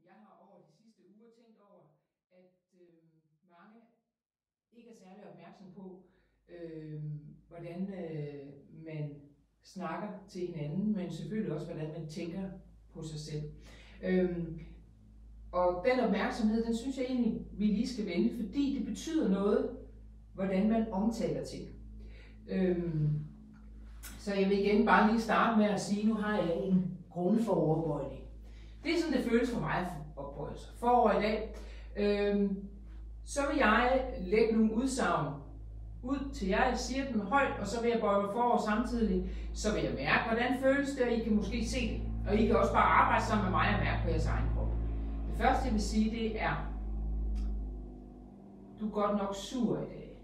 Jeg har over de sidste uger tænkt over, at mange ikke er særlig opmærksom på, hvordan man snakker til hinanden, men selvfølgelig også, hvordan man tænker på sig selv. Og den opmærksomhed, den synes jeg egentlig, vi lige skal vende, fordi det betyder noget, hvordan man omtaler ting. Så jeg vil igen bare lige starte med at sige, nu har jeg en grundforoverbøjning. Det er sådan, det føles for mig at opbøje sig forover i dag. Så vil jeg lægge nogle udsagn ud til jer. Jeg siger dem højt, og så vil jeg bøje mig forover samtidig. Så vil jeg mærke, hvordan føles det, og I kan måske se det. Og I kan også bare arbejde sammen med mig og mærke på jeres egen krop. Det første, jeg vil sige, det er, du er godt nok sur i dag.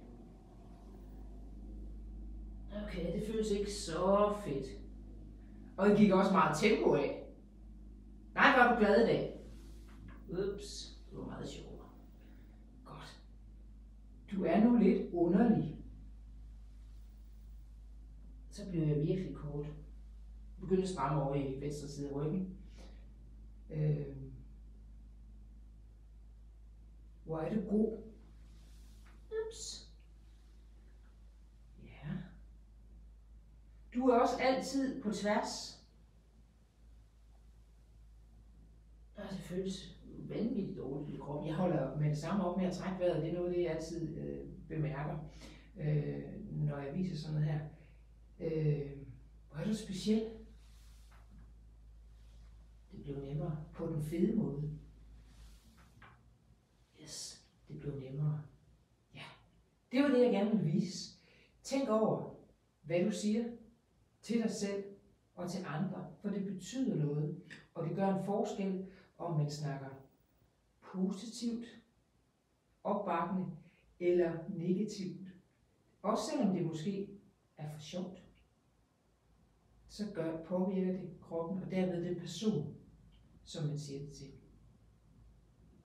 Okay, det føles ikke så fedt. Og det gik også meget tempo af. Nej, var du glad i dag? Ups, det var meget sjovere. Godt. Du er nu lidt underlig. Så bliver jeg virkelig kort. Jeg begynder at stramme over i venstre side af ryggen. Hvor er du god? Ups. Ja. Du er også altid på tværs. Det føles vanvittigt dårligt i kroppen. Jeg holder med det samme op med at trække vejret. Det er noget, det jeg altid bemærker, når jeg viser sådan noget her. Hvor er du speciel? Det blev nemmere på den fede måde. Yes, det blev nemmere. Ja, det var det, jeg gerne ville vise. Tænk over, hvad du siger til dig selv og til andre, for det betyder noget, og det gør en forskel, om man snakker positivt, opbakkende eller negativt. Også selvom det måske er for sjovt, så påvirker det kroppen og derved den person, som man siger det til.